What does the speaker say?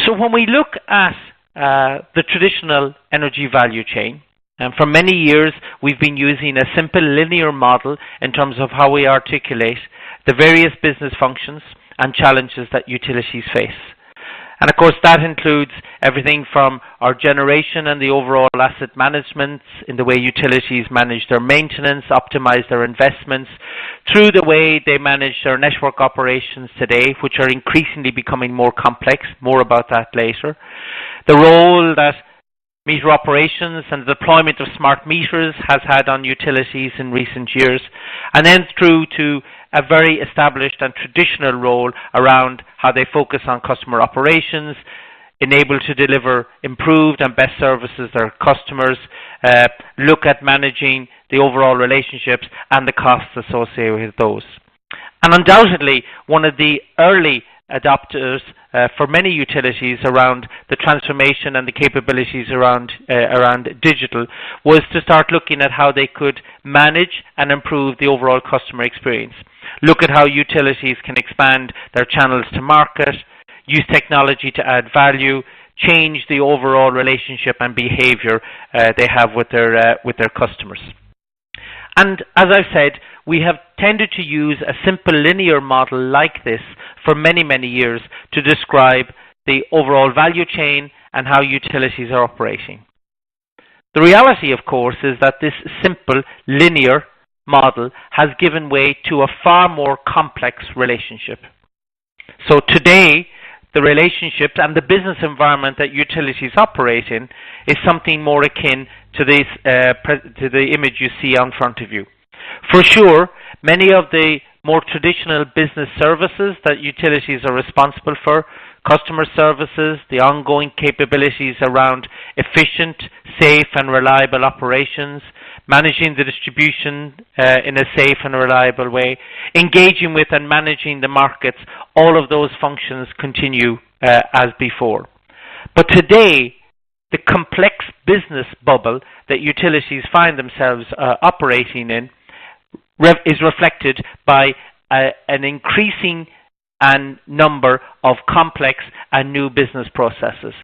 So when we look at the traditional energy value chain, and for many years we've been using a simple linear model in terms of how we articulate the various business functions and challenges that utilities face. And of course that includes everything from our generation and the overall asset management in the way utilities manage their maintenance, optimize their investments, through the way they manage their network operations today, which are increasingly becoming more complex. More about that later. The role that meter operations and the deployment of smart meters has had on utilities in recent years, and then through to a very established and traditional role around how they focus on customer operations, enable to deliver improved and best services to their customers, look at managing the overall relationships and the costs associated with those. And undoubtedly, one of the early adopters for many utilities around the transformation and the capabilities around digital was to start looking at how they could manage and improve the overall customer experience. Look at how utilities can expand their channels to market, use technology to add value, change the overall relationship and behavior they have with their customers. And as I've said, we have tended to use a simple linear model like this for many, many years to describe the overall value chain and how utilities are operating. The reality, of course, is that this simple linear model has given way to a far more complex relationship. So today, the relationships and the business environment that utilities operate in is something more akin to the image you see on front of you. For sure, many of the more traditional business services that utilities are responsible for, customer services, the ongoing capabilities around efficient, safe and reliable operations, managing the distribution in a safe and reliable way, engaging with and managing the markets, all of those functions continue as before. But today, the complex business bubble that utilities find themselves operating in is reflected by an increasing number of complex and new business processes.